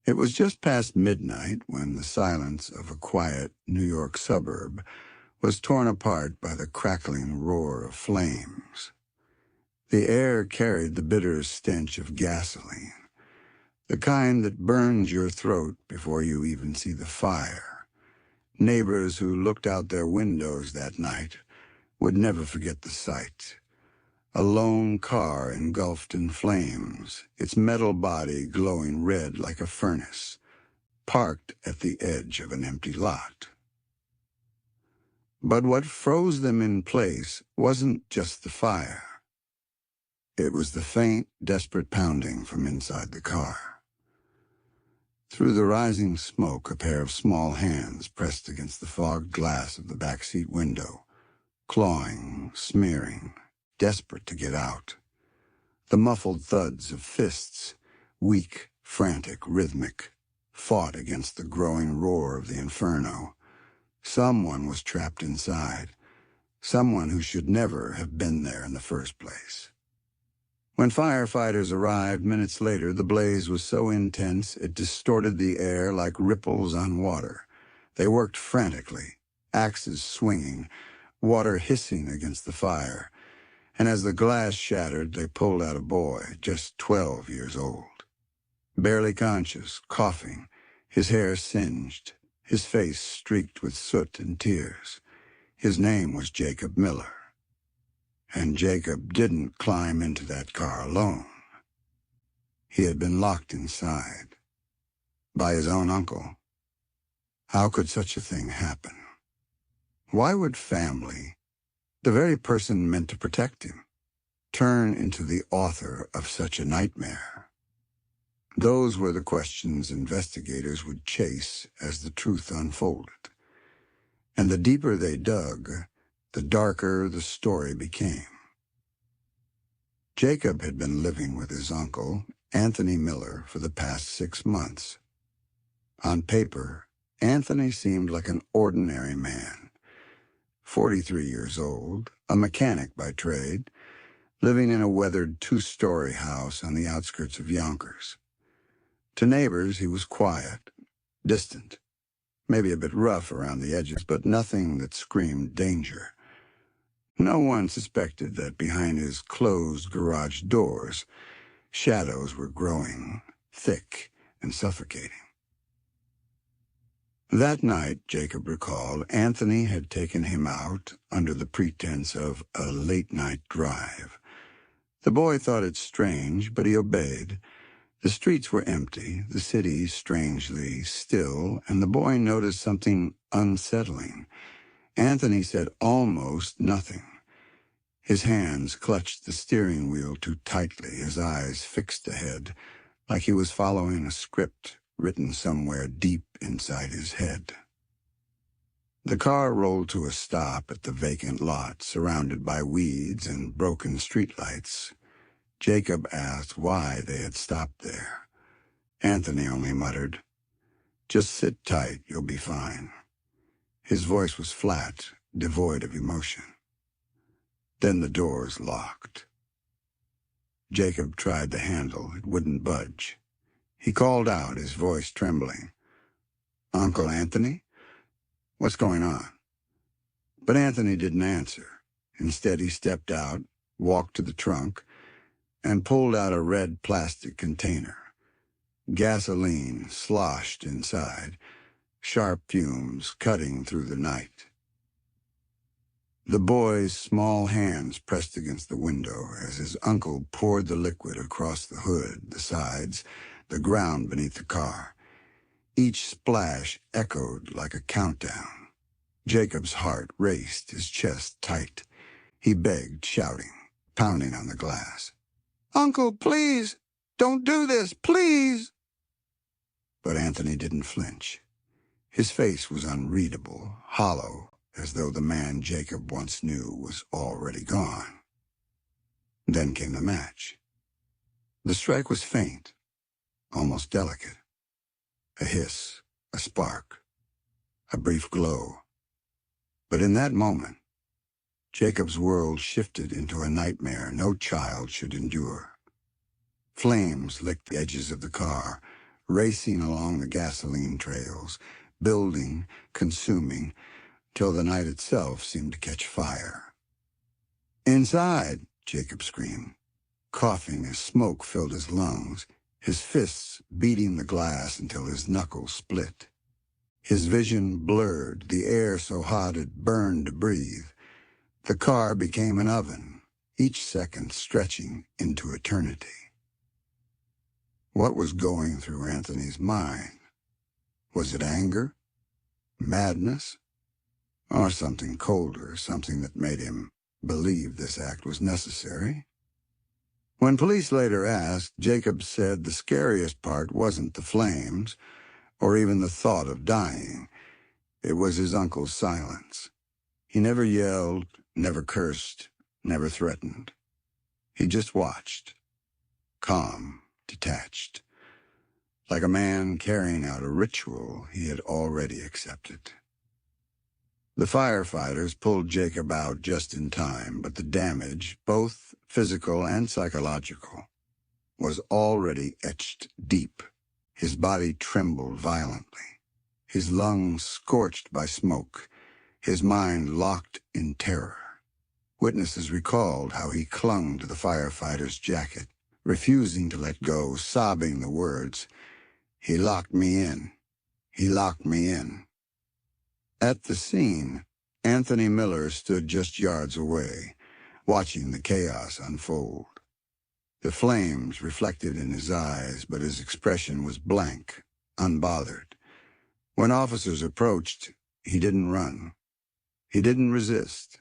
It was just past midnight when the silence of a quiet New York suburb was torn apart by the crackling roar of flames. The air carried the bitter stench of gasoline, the kind that burns your throat before you even see the fire. Neighbors who looked out their windows that night would never forget the sight. A lone car engulfed in flames, its metal body glowing red like a furnace, parked at the edge of an empty lot. But what froze them in place wasn't just the fire. It was the faint, desperate pounding from inside the car. Through the rising smoke, a pair of small hands pressed against the fogged glass of the backseat window, clawing, smearing, desperate to get out. The muffled thuds of fists, weak, frantic, rhythmic, fought against the growing roar of the inferno. Someone was trapped inside, someone who should never have been there in the first place. When firefighters arrived minutes later, the blaze was so intense it distorted the air like ripples on water. They worked frantically, axes swinging, water hissing against the fire, and as the glass shattered, they pulled out a boy, just 12 years old. Barely conscious, coughing, his hair singed, his face streaked with soot and tears. His name was Jacob Miller. And Jacob didn't climb into that car alone. He had been locked inside by his own uncle. How could such a thing happen? Why would family, the very person meant to protect him, turn into the author of such a nightmare? Those were the questions investigators would chase as the truth unfolded. And the deeper they dug, the darker the story became. Jacob had been living with his uncle, Anthony Miller, for the past 6 months. On paper, Anthony seemed like an ordinary man, 43 years old, a mechanic by trade, living in a weathered 2-story house on the outskirts of Yonkers. To neighbors, he was quiet, distant, maybe a bit rough around the edges, but nothing that screamed danger. No one suspected that behind his closed garage doors, shadows were growing, thick and suffocating. That night, Jacob recalled, Anthony had taken him out under the pretense of a late-night drive. The boy thought it strange, but he obeyed. The streets were empty, the city strangely still, and the boy noticed something unsettling. Anthony said almost nothing. His hands clutched the steering wheel too tightly, his eyes fixed ahead, like he was following a script written somewhere deep inside his head. The car rolled to a stop at the vacant lot, surrounded by weeds and broken streetlights. Jacob asked why they had stopped there. Anthony only muttered, "Just sit tight, you'll be fine." His voice was flat, devoid of emotion. Then the doors locked. Jacob tried the handle. It wouldn't budge. He called out, his voice trembling, "Uncle Anthony? What's going on?" But Anthony didn't answer. Instead, he stepped out, walked to the trunk, and pulled out a red plastic container. Gasoline sloshed inside, sharp fumes cutting through the night. The boy's small hands pressed against the window as his uncle poured the liquid across the hood, the sides, the ground beneath the car. Each splash echoed like a countdown. Jacob's heart raced, his chest tight. He begged, shouting, pounding on the glass, "Uncle, please, don't do this, please!" But Anthony didn't flinch. His face was unreadable, hollow, as though the man Jacob once knew was already gone. Then came the match. The strike was faint, almost delicate. A hiss, a spark, a brief glow. But in that moment, Jacob's world shifted into a nightmare no child should endure. Flames licked the edges of the car, racing along the gasoline trails, building, consuming, till the night itself seemed to catch fire. "Inside!" Jacob screamed, coughing as smoke filled his lungs, his fists beating the glass until his knuckles split. His vision blurred, the air so hot it burned to breathe. The car became an oven, each second stretching into eternity. What was going through Anthony's mind? Was it anger? Madness? Or something colder, something that made him believe this act was necessary? When police later asked, Jacob said the scariest part wasn't the flames, or even the thought of dying. It was his uncle's silence. He never yelled, never cursed, never threatened. He just watched, calm, detached, like a man carrying out a ritual he had already accepted. The firefighters pulled Jacob out just in time, but the damage, both physical and psychological, was already etched deep. His body trembled violently, his lungs scorched by smoke, his mind locked in terror. Witnesses recalled how he clung to the firefighter's jacket, refusing to let go, sobbing the words, "He locked me in. He locked me in." At the scene, Anthony Miller stood just yards away, watching the chaos unfold. The flames reflected in his eyes, but his expression was blank, unbothered. When officers approached, he didn't run. He didn't resist.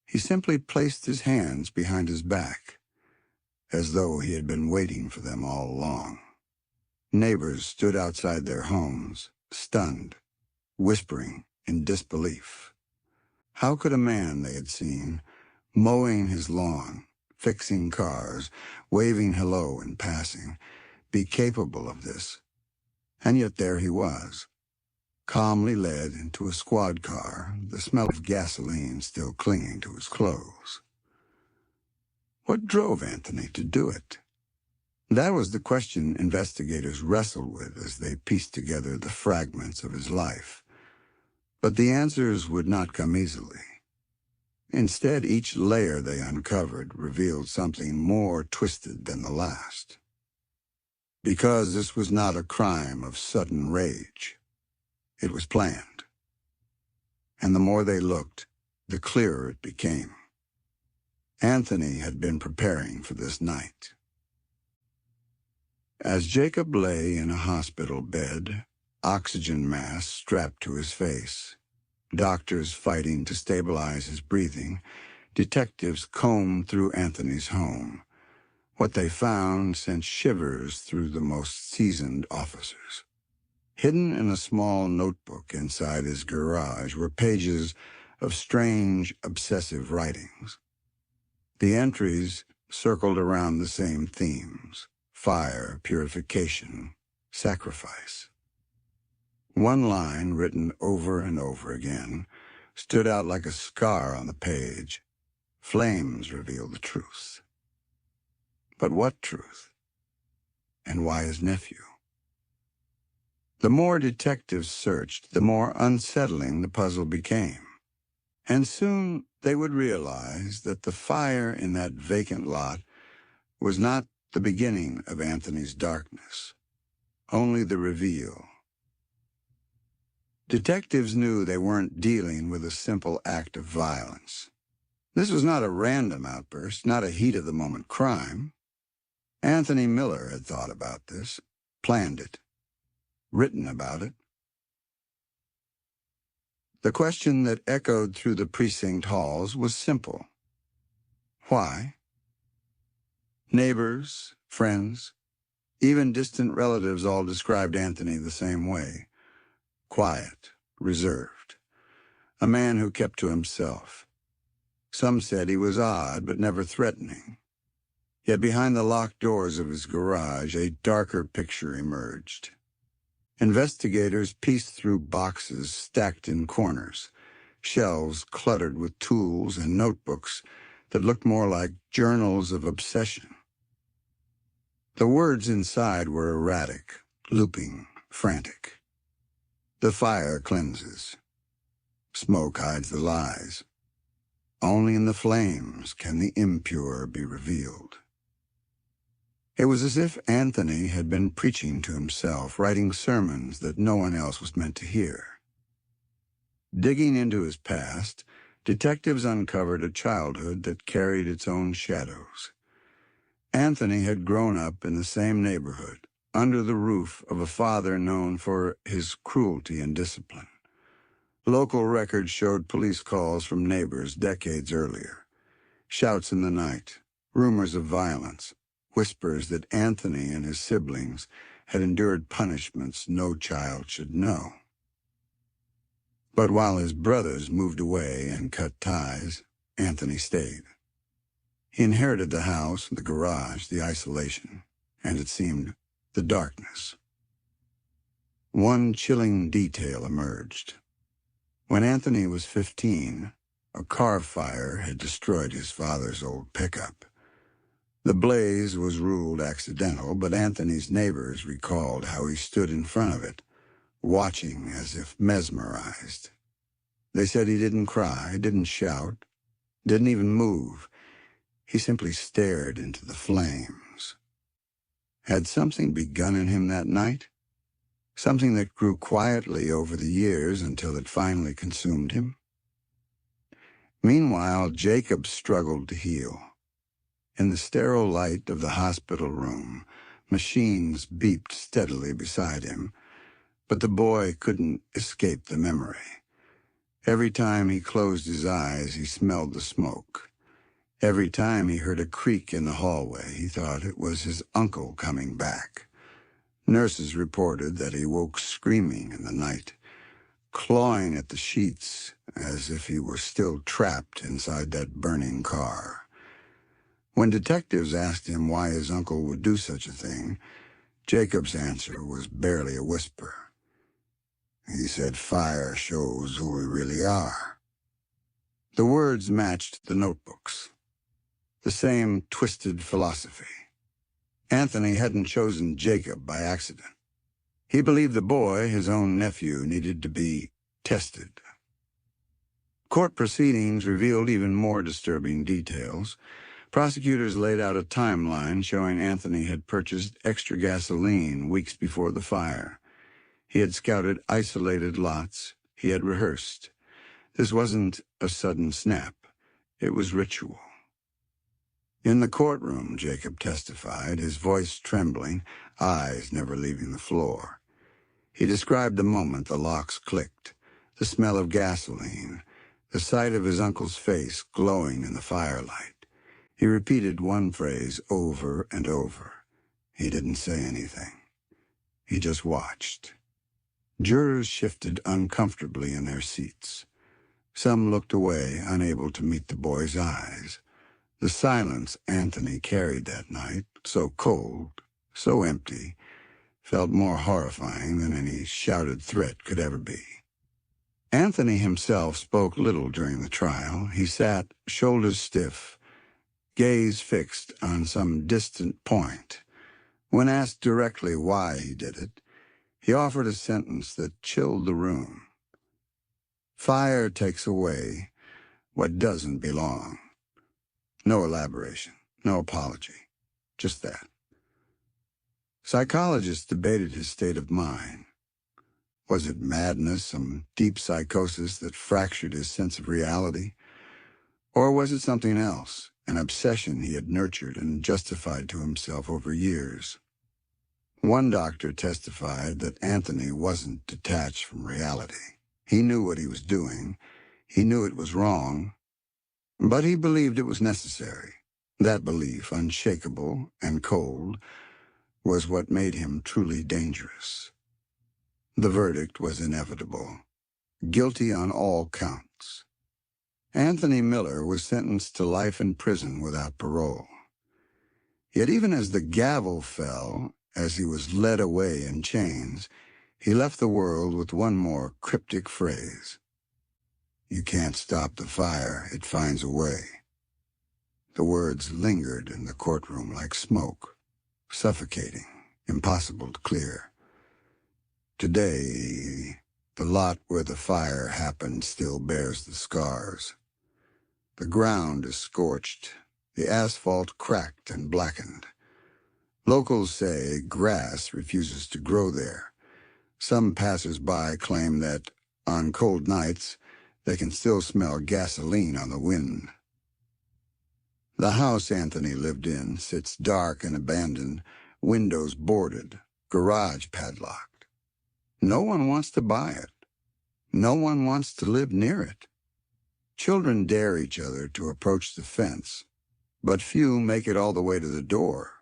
He simply placed his hands behind his back, as though he had been waiting for them all along. Neighbors stood outside their homes, stunned, whispering in disbelief. How could a man they had seen, mowing his lawn, fixing cars, waving hello in passing, be capable of this? And yet there he was, calmly led into a squad car, the smell of gasoline still clinging to his clothes. What drove Anthony to do it? That was the question investigators wrestled with as they pieced together the fragments of his life. But the answers would not come easily. Instead, each layer they uncovered revealed something more twisted than the last. Because this was not a crime of sudden rage. It was planned. And the more they looked, the clearer it became. Anthony had been preparing for this night. As Jacob lay in a hospital bed, oxygen mask strapped to his face, doctors fighting to stabilize his breathing, detectives combed through Anthony's home. What they found sent shivers through the most seasoned officers. Hidden in a small notebook inside his garage were pages of strange, obsessive writings. The entries circled around the same themes: fire, purification, sacrifice. One line, written over and over again, stood out like a scar on the page. Flames reveal the truth. But what truth? And why his nephew? The more detectives searched, the more unsettling the puzzle became. And soon they would realize that the fire in that vacant lot was not the beginning of Anthony's darkness, only the reveal. Detectives knew they weren't dealing with a simple act of violence. This was not a random outburst, not a heat-of-the-moment crime. Anthony Miller had thought about this, planned it, written about it. The question that echoed through the precinct halls was simple. Why? Neighbors, friends, even distant relatives all described Anthony the same way. Quiet, reserved. A man who kept to himself. Some said he was odd, but never threatening. Yet behind the locked doors of his garage, a darker picture emerged. Investigators pieced through boxes stacked in corners, shelves cluttered with tools and notebooks that looked more like journals of obsession. The words inside were erratic, looping, frantic. The fire cleanses. Smoke hides the lies. Only in the flames can the impure be revealed. It was as if Anthony had been preaching to himself, writing sermons that no one else was meant to hear. Digging into his past, detectives uncovered a childhood that carried its own shadows. Anthony had grown up in the same neighborhood, under the roof of a father known for his cruelty and discipline. Local records showed police calls from neighbors decades earlier. Shouts in the night, rumors of violence, whispers that Anthony and his siblings had endured punishments no child should know. But while his brothers moved away and cut ties, Anthony stayed. He inherited the house, the garage, the isolation, and it seemed the darkness. One chilling detail emerged. When Anthony was 15, a car fire had destroyed his father's old pickup. The blaze was ruled accidental, but Anthony's neighbors recalled how he stood in front of it, watching as if mesmerized. They said he didn't cry, didn't shout, didn't even move. He simply stared into the flames. Had something begun in him that night? Something that grew quietly over the years until it finally consumed him? Meanwhile, Jacob struggled to heal. In the sterile light of the hospital room, machines beeped steadily beside him, but the boy couldn't escape the memory. Every time he closed his eyes, he smelled the smoke. Every time he heard a creak in the hallway, he thought it was his uncle coming back. Nurses reported that he woke screaming in the night, clawing at the sheets as if he were still trapped inside that burning car. When detectives asked him why his uncle would do such a thing, Jacob's answer was barely a whisper. He said fire shows who we really are. The words matched the notebooks. The same twisted philosophy. Anthony hadn't chosen Jacob by accident. He believed the boy, his own nephew, needed to be tested. Court proceedings revealed even more disturbing details. Prosecutors laid out a timeline showing Anthony had purchased extra gasoline weeks before the fire. He had scouted isolated lots. He had rehearsed. This wasn't a sudden snap. It was ritual. In the courtroom, Jacob testified, his voice trembling, eyes never leaving the floor. He described the moment the locks clicked, the smell of gasoline, the sight of his uncle's face glowing in the firelight. He repeated one phrase over and over. He didn't say anything. He just watched. Jurors shifted uncomfortably in their seats. Some looked away, unable to meet the boy's eyes. The silence Anthony carried that night, so cold, so empty, felt more horrifying than any shouted threat could ever be. Anthony himself spoke little during the trial. He sat, shoulders stiff, gaze fixed on some distant point. When asked directly why he did it, he offered a sentence that chilled the room. Fire takes away what doesn't belong. No elaboration, no apology, just that. Psychologists debated his state of mind. Was it madness, some deep psychosis that fractured his sense of reality? Or was it something else, an obsession he had nurtured and justified to himself over years? One doctor testified that Anthony wasn't detached from reality. He knew what he was doing. He knew it was wrong, but he believed it was necessary. That belief, unshakable and cold, was what made him truly dangerous. The verdict was inevitable. Guilty on all counts. Anthony Miller was sentenced to life in prison without parole. Yet even as the gavel fell, as he was led away in chains, he left the world with one more cryptic phrase. You can't stop the fire, it finds a way. The words lingered in the courtroom like smoke, suffocating, impossible to clear. Today, the lot where the fire happened still bears the scars. The ground is scorched, the asphalt cracked and blackened. Locals say grass refuses to grow there. Some passers-by claim that, on cold nights, they can still smell gasoline on the wind. The house Anthony lived in sits dark and abandoned, windows boarded, garage padlocked. No one wants to buy it. No one wants to live near it. Children dare each other to approach the fence, but few make it all the way to the door.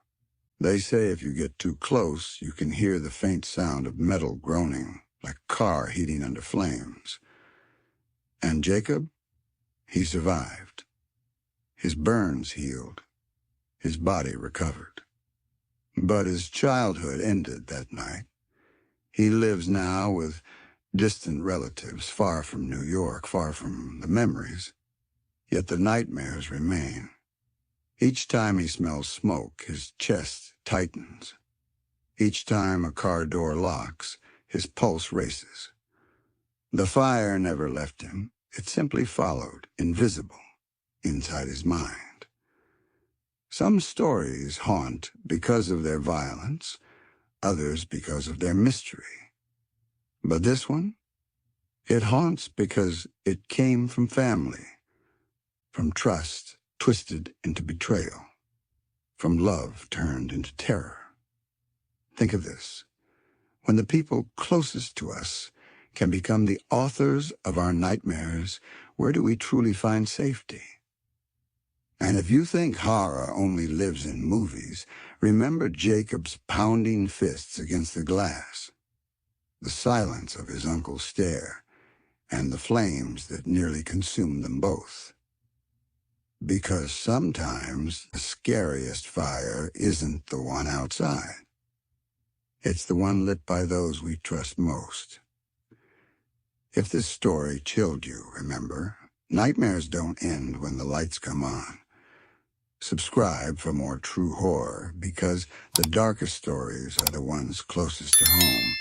They say if you get too close, you can hear the faint sound of metal groaning, like a car heating under flames. And Jacob? He survived. His burns healed. His body recovered. But his childhood ended that night. He lives now with distant relatives, far from New York, far from the memories. Yet the nightmares remain. Each time he smells smoke, his chest tightens. Each time a car door locks, his pulse races. The fire never left him. It simply followed, invisible, inside his mind. Some stories haunt because of their violence, others because of their mystery. But this one, it haunts because it came from family, from trust twisted into betrayal, from love turned into terror. Think of this. When the people closest to us can become the authors of our nightmares, where do we truly find safety? And if you think horror only lives in movies, remember Jacob's pounding fists against the glass, the silence of his uncle's stare, and the flames that nearly consumed them both. Because sometimes the scariest fire isn't the one outside. It's the one lit by those we trust most. If this story chilled you, remember, nightmares don't end when the lights come on. Subscribe for more true horror, because the darkest stories are the ones closest to home.